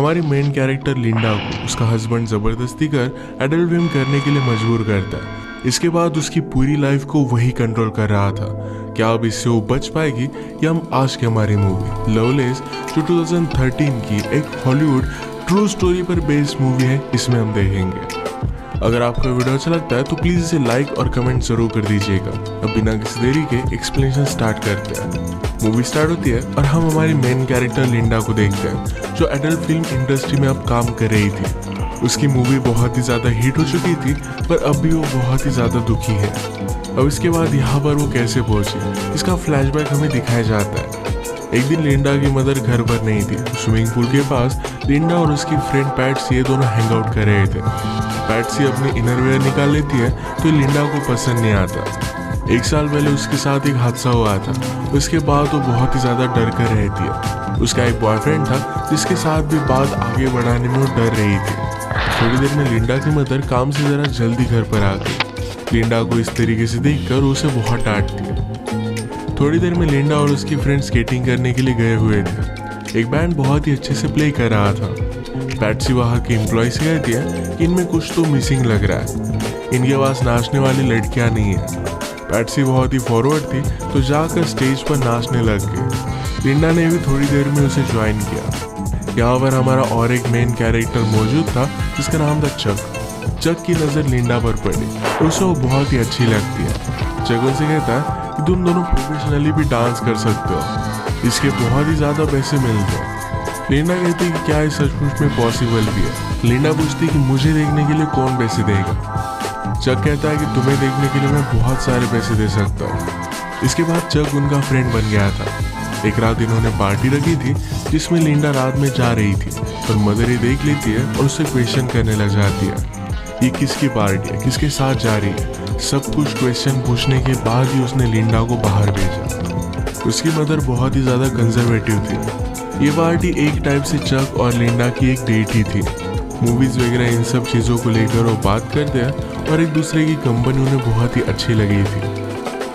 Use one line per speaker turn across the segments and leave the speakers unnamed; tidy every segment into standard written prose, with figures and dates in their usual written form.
हमारी main character Linda को उसका हस्बैंड जबरदस्ती कर एडल्ट फिल्म करने के लिए मजबूर करता है। इसके बाद उसकी पूरी लाइफ को वही कंट्रोल कर रहा था। क्या अब इससे वो बच पाएगी? या हम आज की हमारी मूवी लवलेस जो 2013 की एक हॉलीवुड ट्रू स्टोरी पर बेस्ड मूवी है, इसमें हम देखेंगे। अगर आपको वीडियो अच्छा लगता है तो प्लीज़ इसे लाइक और कमेंट जरूर कर दीजिएगा। अब बिना किसी देरी के एक्सप्लेनेशन स्टार्ट करते हैं। मूवी स्टार्ट होती है और हम हमारी मेन कैरेक्टर लिंडा को देखते हैं जो एडल्ट फिल्म इंडस्ट्री में अब काम कर रही थी। उसकी मूवी बहुत ही ज़्यादा हिट हो चुकी थी पर अब भी वो बहुत ही ज़्यादा दुखी है। अब इसके बाद यहाँ पर वो कैसे पहुंची, इसका फ्लैशबैक हमें दिखाया जाता है। एक दिन लिंडा की मदर घर पर नहीं थी। स्विमिंग पूल के पास लिंडा और उसकी फ्रेंड पैट्सी ये दोनों हैंग आउट कर रहे थे। पैट्सी अपनी इनरवेयर निकाल लेती है तो लिंडा को पसंद नहीं आता। 1 साल पहले उसके साथ एक हादसा हुआ था। उसके बाद वो बहुत ही ज़्यादा डर कर रहती है। उसका एक बॉयफ्रेंड था जिसके साथ भी बात आगे बढ़ाने में वो डर रही थी। थोड़ी देर में लिंडा की मदर काम से ज़रा जल्दी घर पर आ गई। लिंडा को इस तरीके से देखकर उसे बहुत डांटती है। थोड़ी देर में लिंडा और उसकी फ्रेंड स्केटिंग करने के लिए गए हुए थे। एक बैंड बहुत ही अच्छे से प्ले कर रहा था। पैट्सी वहाँ के एम्प्लॉय से कहती है कि इनमें कुछ तो मिसिंग लग रहा है, इनके पास नाचने वाली लड़कियाँ नहीं है। पैट्सी बहुत ही फॉरवर्ड थी तो जाकर स्टेज पर नाचने लग गई। लिंडा ने भी थोड़ी देर में उसे ज्वाइन किया। यहाँ पर हमारा और एक मेन कैरेक्टर मौजूद था जिसका नाम था चक। चक की नज़र लिंडा पर पड़ी। उसे वो बहुत ही अच्छी लगती है। चक उनसे कहता है कि तुम दोनों प्रोफेशनली भी डांस कर सकते हो, इसके बहुत ही ज़्यादा पैसे मिलते हैं। लिंडा कहती है कि क्या ये सचमुच में पॉसिबल भी है। लिंडा पूछती है कि मुझे देखने के लिए कौन पैसे देगा। चक कहता है कि तुम्हें देखने के लिए मैं बहुत सारे पैसे दे सकता हूँ। इसके बाद चक उनका फ्रेंड बन गया था। एक रात इन्होंने पार्टी रखी थी जिसमें लिंडा रात में जा रही थी और मदर ही देख लेती है और उससे क्वेश्चन करने लग जाती है। ये किसकी पार्टी है, किसके साथ जा रही है? सब कुछ क्वेश्चन पूछने के बाद ही उसने लिंडा को बाहर भेजा। उसकी मदर बहुत ही ज़्यादा कंजर्वेटिव थी। ये पार्टी एक टाइप से चक और लिंडा की एक डेट ही थी। मूवीज़ वगैरह इन सब चीज़ों को लेकर वो बात करते हैं और एक दूसरे की कंपनी उन्हें बहुत ही अच्छी लगी थी।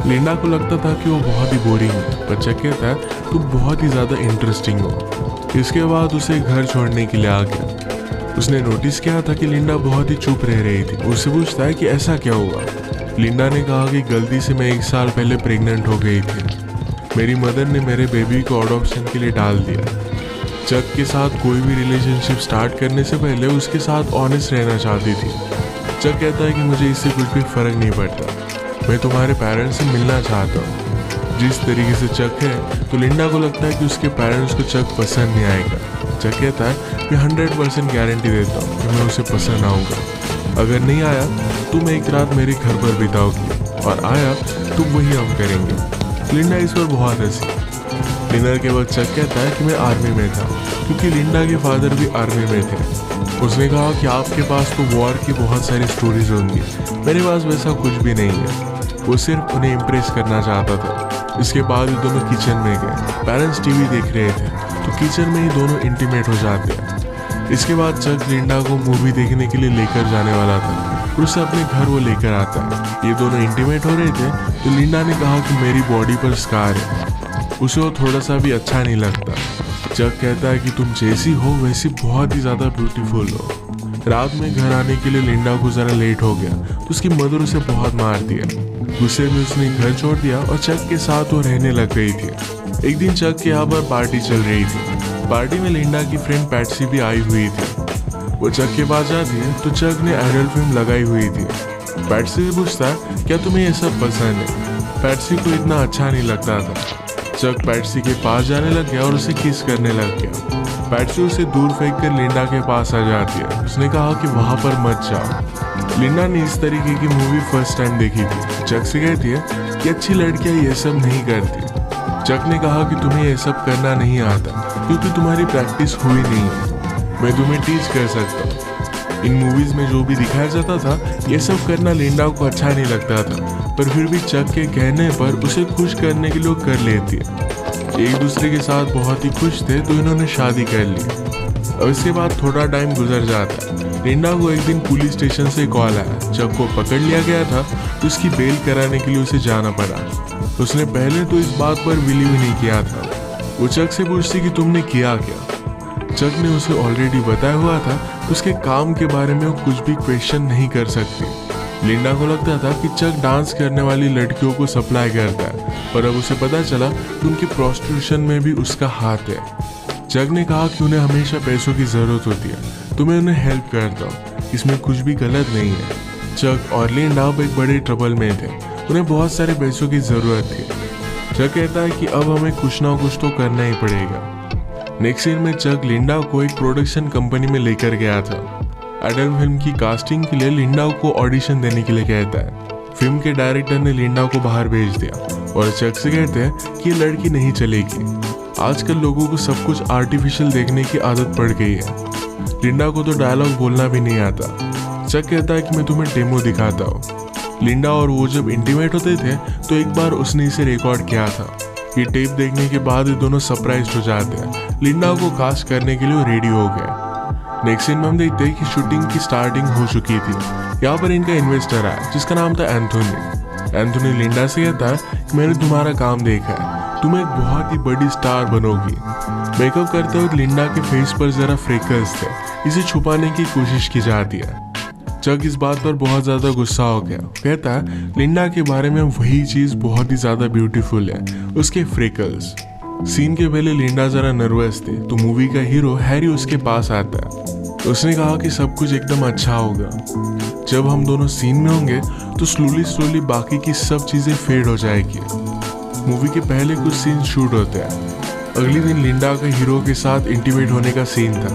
लिंडा को लगता था कि वो बहुत ही बोरिंग है पर चक कहता है तुम बहुत ही ज़्यादा इंटरेस्टिंग हो। इसके बाद उसे घर छोड़ने के लिए आ गया। उसने नोटिस किया था कि लिंडा बहुत ही चुप रह रही थी। उससे पूछता है कि ऐसा क्या हुआ। लिंडा ने कहा कि गलती से मैं 1 साल पहले प्रेग्नेंट हो गई थी। मेरी मदर ने मेरे बेबी को अडॉप्शन के लिए डाल दिया। चक के साथ कोई भी रिलेशनशिप स्टार्ट करने से पहले उसके साथ ऑनेस्ट रहना चाहती थी। चक कहता है कि मुझे इससे कुछ भी फ़र्क नहीं पड़ता, मैं तुम्हारे पेरेंट्स से मिलना चाहता हूँ। जिस तरीके से चक है तो लिंडा को लगता है कि उसके पेरेंट्स को चक पसंद नहीं आएगा। चक कहता है मैं 100% गारंटी देता हूँ कि मैं उसे पसंद आऊँगा। अगर नहीं आया तो मैं एक रात मेरे घर पर बिताओगी और आया तो वही हम करेंगे। लिंडा इस पर बहुत हंसी। डिनर के वक्त चक कहता है कि मैं आर्मी में था क्योंकि लिंडा के फादर भी आर्मी में थे। उसने कहा कि आपके पास तो वॉर की बहुत सारी स्टोरीज होंगी, मेरे पास वैसा कुछ भी नहीं है। वो सिर्फ उन्हें इम्प्रेस करना चाहता था। इसके बाद ये दोनों किचन में गए। पेरेंट्स टीवी देख रहे थे तो किचन में ही दोनों इंटीमेट हो जाते हैं। इसके बाद चक लिंडा को मूवी देखने के लिए लेकर जाने वाला था और उसे अपने घर वो लेकर आता है। ये दोनों इंटीमेट हो रहे थे तो लिंडा ने कहा कि मेरी बॉडी पर स्कार है। उसे वो थोड़ा सा भी अच्छा नहीं लगता। चक कहता है कि तुम जैसी हो वैसी बहुत ही ज़्यादा ब्यूटीफुल हो। रात में घर आने के लिए लिंडा को ज़रा लेट हो गया तो उसकी मदर उसे बहुत मारती है। गुस्से में उसने घर छोड़ दिया और चक के साथ वो रहने लग गई थी। एक दिन चक के यहाँ पर पार्टी चल रही थी। पार्टी में लिंडा की फ्रेंड पैट्सी भी आई हुई थी। वो चक के पास जाती है तो चक ने एडल्ट फिल्म लगाई हुई थी। पैट्सी से पूछता है क्या तुम्हें ये सब पसंद है। पैट्सी को इतना अच्छा नहीं लगता था। चक पैट्सी के पास जाने लग गया और उसे किस करने लग गया। पैट्सी उसे दूर फेंक कर लिंडा के पास आ जाती है। उसने कहा कि वहाँ पर मत जाओ। लिंडा ने इस तरीके की मूवी फर्स्ट टाइम देखी थी। चक से कहती है कि अच्छी लड़कियाँ ये सब नहीं करती। चक ने कहा कि तुम्हें ये सब करना नहीं आता क्योंकि तुम्हारी प्रैक्टिस हुई नहीं है, मैं तुम्हें टीच कर सकता हूँ। इन मूवीज में जो भी दिखाया जाता था ये सब करना लिंडा को अच्छा नहीं लगता था पर फिर भी चक के कहने पर उसे खुश करने के लिए कर लेती है। एक दूसरे के साथ बहुत ही खुश थे तो इन्होंने शादी कर ली। और इसके बाद थोड़ा टाइम गुजर जाता है। लिंडा को एक दिन पुलिस स्टेशन से कॉल आया। चक को पकड़ लिया गया था तो उसकी बेल कराने के लिए उसे जाना पड़ा। उसने पहले तो इस बात पर बिलीव नहीं किया था। वो चक से पूछती कि तुमने किया क्या। चक ने उसे ऑलरेडी बताया हुआ था उसके काम के बारे में वो कुछ भी क्वेश्चन नहीं कर सकती। लिंडा को लगता था कि चक डांस करने वाली लड़कियों को सप्लाई करता है, पर अब उसे पता चला कि उनकी प्रोस्टिट्यूशन में भी उसका हाथ है। चक ने कहा कि उन्हें हमेशा पैसों की जरूरत होती है, तो मैं उन्हें हेल्प करता हूँ, इसमें कुछ भी गलत नहीं है। चक और लिंडा अब एक बड़े ट्रबल में थे, उन्हें बहुत सारे पैसों की जरूरत थी। चक कहता है कि अब हमें कुछ ना कुछ तो करना ही पड़ेगा। नेक्स्ट सीन में चक लिंडा को एक प्रोडक्शन कंपनी में लेकर गया था। एडल्ट फिल्म की कास्टिंग के लिए लिंडा को ऑडिशन देने के लिए कहता है। फिल्म के डायरेक्टर ने लिंडा को बाहर भेज दिया और चक से कहते हैं कि ये लड़की नहीं चलेगी। आजकल लोगों को सब कुछ आर्टिफिशियल देखने की आदत पड़ गई है। लिंडा को तो डायलॉग बोलना भी नहीं आता। चक कहता है कि मैं तुम्हें डेमो दिखाता हूँ। लिंडा और वो जब इंटीमेट होते थे तो एक बार उसने इसे रिकॉर्ड किया था। ये टेप देखने के बाद ये दोनों सरप्राइज हो जाते हैं। लिंडा को कास्ट करने के लिए रेडी हो गए। नेक्स्ट सीन में हम देखते हैं कि शूटिंग की स्टार्टिंग हो चुकी थी। यहाँ पर इनका इन्वेस्टर आया जिसका नाम था एंथोनी। एंथोनी लिंडा से कहता है कि मैंने तुम्हारा काम देखा है, तुम एक बहुत ही बड़ी स्टार बनोगी। मेकअप करते वक्त लिंडा के फेस पर जरा फ्रेकल्स थे, इसे छुपाने की कोशिश की जाती है। चक इस बात पर बहुत ज्यादा गुस्सा हो गया। कहता है लिंडा के बारे में वही चीज बहुत ही ज्यादा ब्यूटीफुल है, उसके फ्रेकल्स। सीन के पहले लिंडा जरा नर्वस थे, तो मूवी का हीरो हैरी उसके पास आता है। उसने कहा कि सब कुछ एकदम अच्छा होगा। जब हम दोनों सीन में होंगे तो स्लोली बाकी की सब चीजें फेड हो जाएगी। मूवी के पहले कुछ सीन शूट होते हैं। अगले दिन लिंडा का हीरो के साथ इंटीमेट होने का सीन था।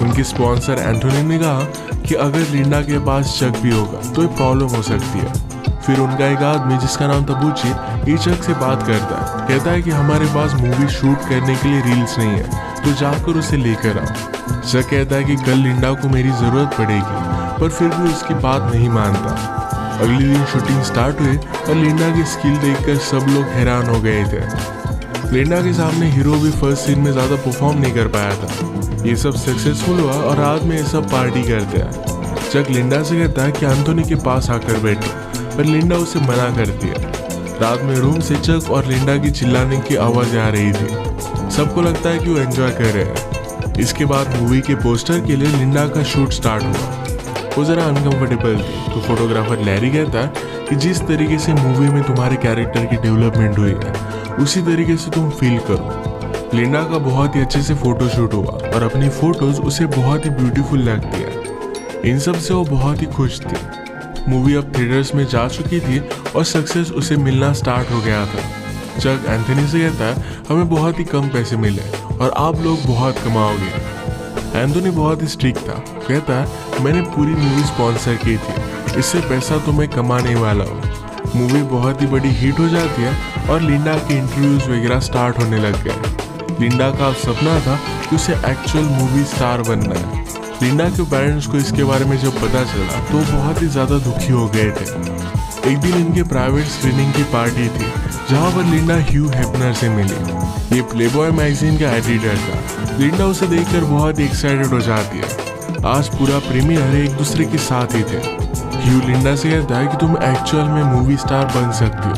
उनके स्पॉन्सर एंथोनी ने कहा कि अगर लिंडा के पास चक भी होगा तो ये प्रॉब्लम हो सकती है। फिर उनका एक आदमी जिसका नाम था बुची ये चक से बात करता है। कहता है कि हमारे पास मूवी शूट करने के लिए रील्स नहीं है, तो जाकर उसे लेकर आओ। चक कहता है कि कल लिंडा को मेरी जरूरत पड़ेगी, पर फिर भी उसकी बात नहीं मानता। अगले दिन शूटिंग स्टार्ट हुई और लिंडा की स्किल देखकर सब लोग हैरान हो गए थे। लिंडा के सामने हीरो भी फर्स्ट सीन में ज्यादा परफॉर्म नहीं कर पाया था। ये सब सक्सेसफुल हुआ और रात में ये सब पार्टी करते हैं। चक लिंडा से कहता है कि एंथोनी के पास आकर बैठो, पर लिंडा उसे मना करती है। रात में रूम से चक और लिंडा की चिल्लाने की आवाज आ रही थी। सबको लगता है कि वो एंजॉय कर रहे हैं। इसके बाद मूवी के पोस्टर के लिए लिंडा का शूट स्टार्ट हुआ। वो जरा अनकंफर्टेबल थी, तो फोटोग्राफर लैरी कहता है कि जिस तरीके से मूवी में तुम्हारे कैरेक्टर की डेवलपमेंट हुई है उसी तरीके से तुम फील करो। लिंडा का बहुत ही अच्छे से फोटो शूट हुआ और अपनी फोटोज उसे बहुत ही ब्यूटीफुल लगती है। इन सब से वो बहुत ही खुश थी। मूवी अब थिएटर्स में जा चुकी थी और सक्सेस उसे मिलना स्टार्ट हो गया था। चक एंथोनी से कहता है हमें बहुत ही कम पैसे मिले और आप लोग बहुत कमाओगे। एंथोनी बहुत ही स्ट्रिक्ट था। कहता है मैंने पूरी मूवी स्पॉन्सर की थी, इससे पैसा तो मैं कमाने वाला हूँ। मूवी बहुत ही बड़ी हिट हो जाती है और लिंडा के इंटरव्यूज वगैरह स्टार्ट होने लग गए। लिंडा का सपना था कि उसे एक्चुअल मूवी स्टार बनना है। लिंडा के पेरेंट्स को इसके बारे में जब पता चला तो बहुत ही ज्यादा दुखी हो गए थे। एक दिन इनके प्राइवेट स्क्रीनिंग की पार्टी थी जहां पर लिंडा ह्यू हेफनर से मिली। ये प्लेबॉय मैगजीन का एडिटर था। लिंडा उसे देखकर बहुत ही एक्साइटेड हो जाती है। आज पूरा प्रीमियर एक दूसरे के साथ ही थे। ह्यू लिंडा से कहता है कि तुम एक्चुअल में मूवी स्टार बन सकती हो,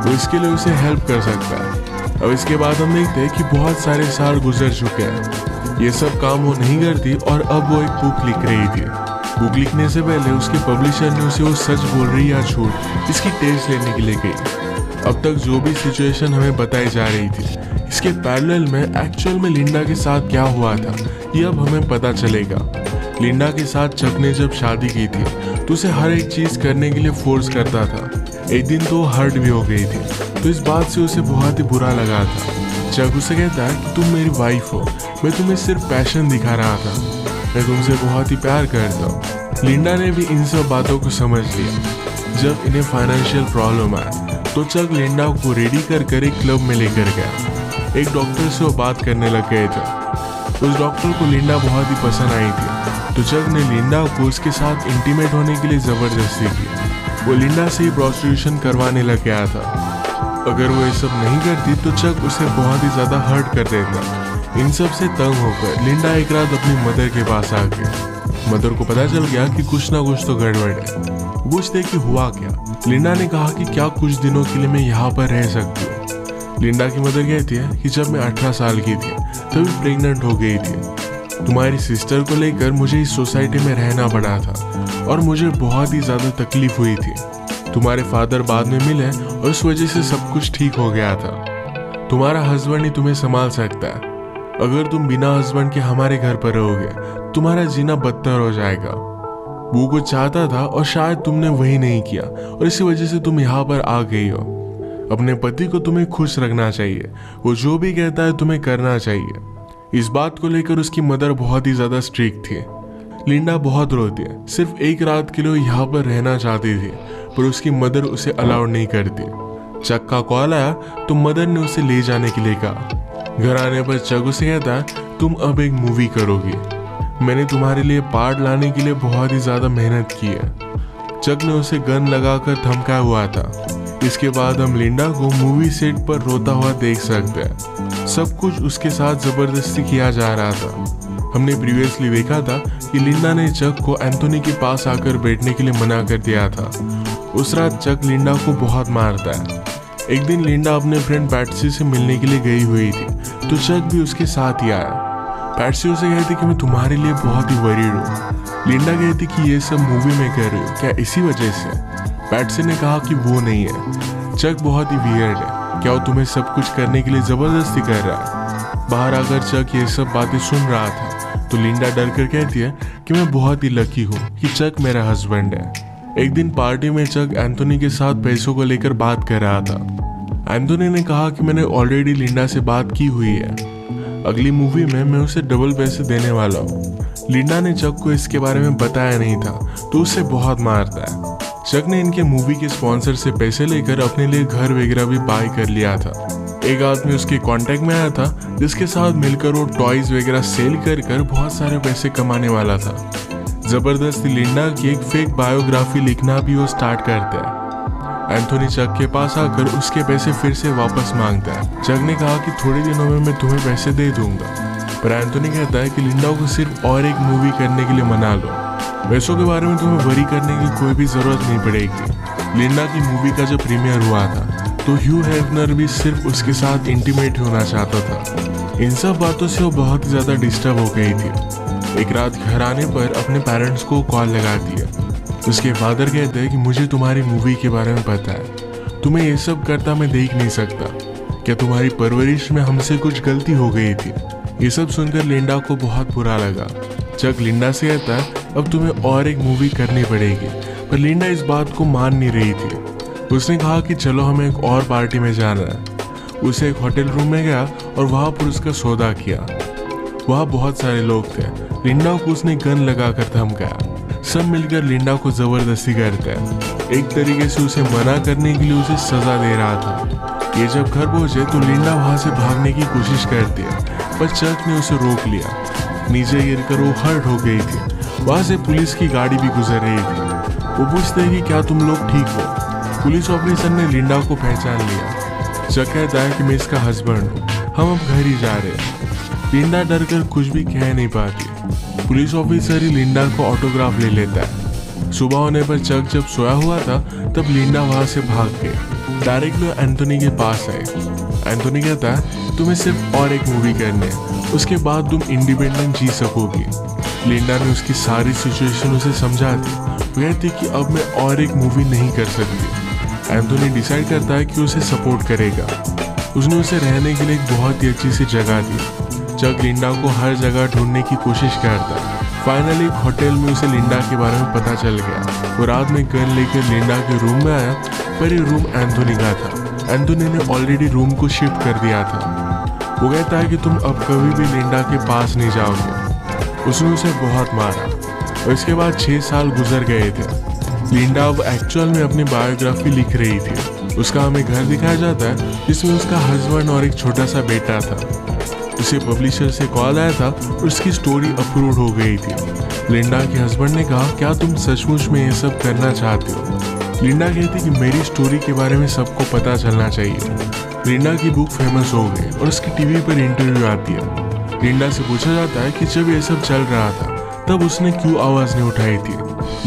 वो इसके लिए उसे हेल्प कर सकता है। अब इसके बाद हम देखते हैं कि बहुत सारे साल गुजर चुके हैं। ये सब काम वो नहीं करती और अब वो एक बुक लिख रही थी। बुक लिखने से पहले उसके पब्लिशर ने उसे वो सच बोल रही या झूठ इसकी टेस्ट लेने के लिए गई। अब तक जो भी सिचुएशन हमें बताई जा रही थी इसके पैरेलल में एक्चुअल में लिंडा के साथ क्या हुआ था ये अब हमें पता चलेगा। लिंडा के साथ चक ने जब शादी की थी तो उसे हर एक चीज करने के लिए फोर्स करता था। एक दिन तो हर्ट भी हो गई थी, तो इस बात से उसे बहुत ही बुरा लगा था। चक उसे कहता है कि तुम मेरी वाइफ हो, मैं तुम्हें सिर्फ पैशन दिखा रहा था, मैं तुमसे बहुत ही प्यार करता हूँ। लिंडा ने भी इन सब बातों को समझ लिया। जब इन्हें फाइनेंशियल प्रॉब्लम आया तो चक लिंडा को रेडी कर एक क्लब में लेकर गया। एक डॉक्टर से वो बात करने लग गए थे। उस डॉक्टर को लिंडा बहुत ही पसंद आई थी, तो चक ने लिंडा को उसके साथ इंटीमेट होने के लिए जबरदस्ती की। वो लिंडा से ही प्रोस्टिट्यूशन करवाने लग गया था। अगर वो ये सब नहीं करती तो चक उसे बहुत ही ज्यादा हर्ट कर देता। इन सब से तंग होकर लिंडा एक रात अपनी मदर के पास आ गई। मदर को पता चल गया कि कुछ ना कुछ तो गड़बड़ है। पूछते कि हुआ क्या। लिंडा ने कहा कि क्या कुछ दिनों के लिए मैं यहाँ पर रह सकती हूँ। लिंडा की मदर कहती है कि जब मैं 18 साल की थी तभी प्रेग्नेंट हो गई थी। तुम्हारी सिस्टर को लेकर मुझे इस सोसाइटी में रहना पड़ा था और मुझे बहुत ही ज़्यादा तकलीफ हुई थी। तुम्हारे फादर बाद में मिले और उस वजह से सब कुछ ठीक हो गया था। तुम्हारा हस्बैंड ही तुम्हें संभाल सकता है। अगर तुम बिना हस्बैंड के हमारे घर पर रहोगे तुम्हारा जीना बदतर हो जाएगा। वो कुछ चाहता था और शायद तुमने वही नहीं किया और इसी वजह से तुम यहाँ पर आ गई हो। अपने पति को तुम्हें खुश रखना चाहिए, वो जो भी कहता है तुम्हें करना चाहिए। इस बात को लेकर उसकी मदर बहुत ही ज्यादा स्ट्रिक्ट थी। लिंडा बहुत रोती है, सिर्फ एक रात के लिए यहाँ पर रहना चाहती थी पर उसकी मदर उसे अलाउड नहीं करती। चक का कॉल आया तो मदर ने उसे ले जाने के लिए कहा। घर आने पर चक उसे कहता है तुम अब एक मूवी करोगी, मैंने तुम्हारे लिए पार्ट लाने के लिए बहुत ही ज्यादा मेहनत की है। चक ने उसे गन लगाकर धमकाया हुआ था। इसके बाद हम लिंडा को मूवी सेट पर रोता हुआ देख सकते हैं। सब कुछ उसके साथ जबरदस्ती किया जा रहा था। हमने प्रीवियसली देखा था कि लिंडा ने चक को एंथोनी के पास आकर बैठने के लिए मना कर दिया था। उस रात चक लिंडा को बहुत मारता है। एक दिन लिंडा अपने फ्रेंड पैट्सी से मिलने के लिए गई हुई थी तो चक भी उसके साथ ही आया। पैट्सी उसे कहती कि मैं तुम्हारे लिए बहुत ही वरीड हूँ। लिंडा कहती कि ये सब मूवी में कर रही हो क्या इसी वजह से? पैट्सी ने कहा कि वो नहीं है, चक बहुत ही वियर्ड है, क्या वो तुम्हें सब कुछ करने के लिए जबरदस्ती कर रहा है? बाहर आकर चक ये सब बातें सुन रहा था तो लिंडा डर कर कहती है कि मैं बहुत ही लकी हूँ कि चक मेरा हस्बैंड है। एक दिन पार्टी में चक एंथोनी के साथ पैसों को लेकर बात कर रहा था। एंथोनी ने कहा कि मैंने ऑलरेडी लिंडा से बात की हुई है, अगली मूवी में मैं उसे डबल पैसे देने वाला हूँ। लिंडा ने चक को इसके बारे में बताया नहीं था तो उसे बहुत मारता है। चक ने इनके मूवी के स्पॉन्सर से पैसे लेकर अपने लिए घर वगैरह भी बाय कर लिया था। एक आदमी उसके कांटेक्ट में आया था जिसके साथ मिलकर वो टॉयज वगैरह सेल कर बहुत सारे पैसे कमाने वाला था। जबरदस्ती लिंडा की एक फेक बायोग्राफी लिखना भी वो स्टार्ट करता है। एंथोनी चक के पास आकर उसके पैसे फिर से वापस मांगता है। चक ने कहा कि थोड़े दिनों में मैं तुम्हें पैसे दे दूंगा, पर एंथोनी कहता है कि लिंडा को सिर्फ और एक मूवी करने के लिए मना लो, पैसों के बारे में तुम्हें वरी करने की कोई भी जरूरत नहीं पड़ेगी। लिंडा की मूवी का जब प्रीमियर हुआ था तो ह्यू हेफनर भी सिर्फ उसके साथ इंटीमेट होना चाहता था। इन सब बातों से वो बहुत ही ज्यादा डिस्टर्ब हो गई थी। एक रात घर आने पर अपने पेरेंट्स को कॉल लगाती है। उसके फादर कहते हैं कि मुझे तुम्हारी मूवी के बारे में पता है, तुम्हें ये सब करता मैं देख नहीं सकता, क्या तुम्हारी परवरिश में हमसे कुछ गलती हो गई थी? ये सब सुनकर लिंडा को बहुत बुरा लगा। चक लिंडा से कहता है अब तुम्हें और एक मूवी करनी पड़ेगी, पर लिंडा इस बात को मान नहीं रही थी। उसने कहा कि चलो हमें एक और पार्टी में जाना है। उसे एक होटल रूम में गया और वहां पर उसका सौदा किया। वहाँ बहुत सारे लोग थे। लिंडा को उसने गन लगाकर धमकाया। सब मिलकर लिंडा को जबरदस्ती करते हैं। एक तरीके से उसे मना करने के लिए उसे सजा दे रहा था। ये जब घर पहुंचे तो लिंडा वहां से भागने की कोशिश करती है पर चक ने उसे रोक लिया। नीचे गिरकर वो हर्ट हो गई थी। वहां से पुलिस की गाड़ी भी गुजर रही थी। वो पूछते हैं कि क्या तुम लोग ठीक हो? पुलिस ऑफिसर ने लिंडा को पहचान लिया। चक कहता है कि मैं इसका हस्बैंड हूँ, हम अब घर ही जा रहे हैं। लिंडा डर कर कुछ भी कह नहीं पाती। पुलिस ऑफिसर ही लिंडा को ऑटोग्राफ ले लेता है। सुबह होने पर चक जब सोया हुआ था तब लिंडा वहां से भाग गई। डायरेक्टली एंथोनी के पास आए। एंथोनी कहता है तुम्हें सिर्फ और एक मूवी करनी है, उसके बाद तुम इंडिपेंडेंट जी सकोगी। लिंडा ने उसकी सारी सिचुएशन उसे समझा दी। वो कहती कि अब मैं और एक मूवी नहीं कर सकती। एंथोनी डिसाइड करता है कि उसे सपोर्ट करेगा। उसने उसे रहने के लिए एक बहुत ही अच्छी सी जगह दी। चक लिंडा को हर जगह ढूंढने की कोशिश करता। फाइनली एक होटल में उसे लिंडा के बारे में पता चल गया। वो रात में गन लेकर लिंडा के रूम में आया पर ये रूम एंथोनी का था। एंथोनी ने ऑलरेडी रूम को शिफ्ट कर दिया था। वो कहता है कि तुम अब कभी भी लिंडा के पास नहीं जाओगे। उसने उसे बहुत मारा और इसके बाद 6 साल गुजर गए थे। लिंडा अब एक्चुअल में अपनी बायोग्राफी लिख रही थी। उसका हमें घर दिखाया जाता है जिसमें उसका हस्बैंड और एक छोटा सा बेटा था। उसे पब्लिशर से कॉल आया था और उसकी स्टोरी अप्रूव हो गई थी। लिंडा के हस्बैंड ने कहा क्या तुम सचमुच में ये सब करना चाहते हो? लिंडा कहती कि मेरी स्टोरी के बारे में सबको पता चलना चाहिए। लिंडा की बुक फेमस हो गई और उसकी टीवी पर इंटरव्यू आती है। लिंडा से पूछा जाता है कि जब ये सब चल रहा था तब उसने क्यों आवाज नहीं उठाई थी।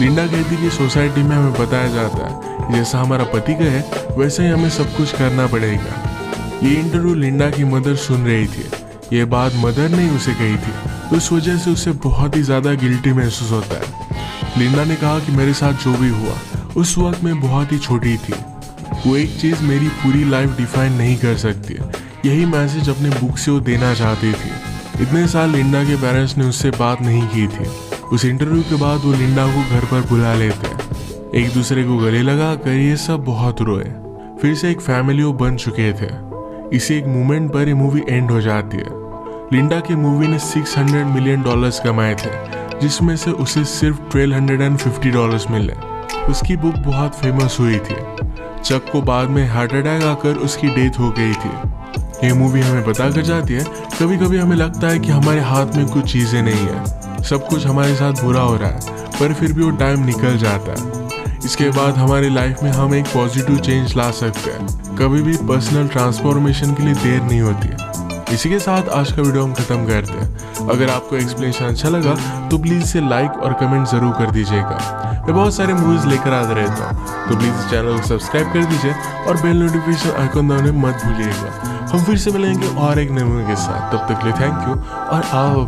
लिंडा कहती कि सोसाइटी में हमें बताया जाता है जैसा हमारा पति कहे वैसे ही हमें सब कुछ करना पड़ेगा। ये इंटरव्यू लिंडा की मदर सुन रही थी। ये बात मदर ने उसे कही थी, तो इस वजह से उसे बहुत ही ज़्यादा गिल्टी महसूस होता है। लिंडा ने कहा कि मेरे साथ जो भी हुआ उस वक्त मैं बहुत ही छोटी थी, वो एक चीज़ मेरी पूरी लाइफ डिफाइन नहीं कर सकती। यही मैसेज अपने बुक से वो देना चाहती थी। इतने साल लिंडा के पेरेंट्स ने उससे बात नहीं की थी। उस इंटरव्यू के बाद वो लिंडा को घर पर बुला लेते हैं। एक दूसरे को गले लगा कर ये सब बहुत रोए। फिर से एक फैमिली वो बन चुके थे। इसी एक मोमेंट पर ये मूवी एंड हो जाती है। लिंडा की मूवी ने $600 मिलियन कमाए थे, जिसमें से उसे सिर्फ $1,250 मिले। उसकी बुक बहुत फेमस हुई थी। चक को बाद में हार्ट अटैक आकर उसकी डेथ हो गई थी। ये मूवी हमें बता कर जाती है, कभी कभी हमें लगता है कि हमारे हाथ में कुछ चीज़ें नहीं है, सब कुछ हमारे साथ बुरा हो रहा है, पर फिर भी वो टाइम निकल जाता है। इसके बाद हमारी लाइफ में हम एक पॉजिटिव चेंज ला सकते हैं। कभी भी पर्सनल ट्रांसफॉर्मेशन के लिए देर नहीं होती। इसी के साथ आज का वीडियो हम खत्म करते हैं। अगर आपको एक्सप्लेनेशन अच्छा लगा तो प्लीज़ इसे लाइक और कमेंट ज़रूर कर दीजिएगा। मैं बहुत सारे मूवीज़ लेकर आता रहता हूँ, तो प्लीज़ इस चैनल को सब्सक्राइब कर दीजिए और बेल नोटिफिकेशन आइकन दबाने मत भूलिएगा। हम फिर से मिलेंगे और एक नए मूवी के साथ। तब तक के लिए थैंक यू और आओ।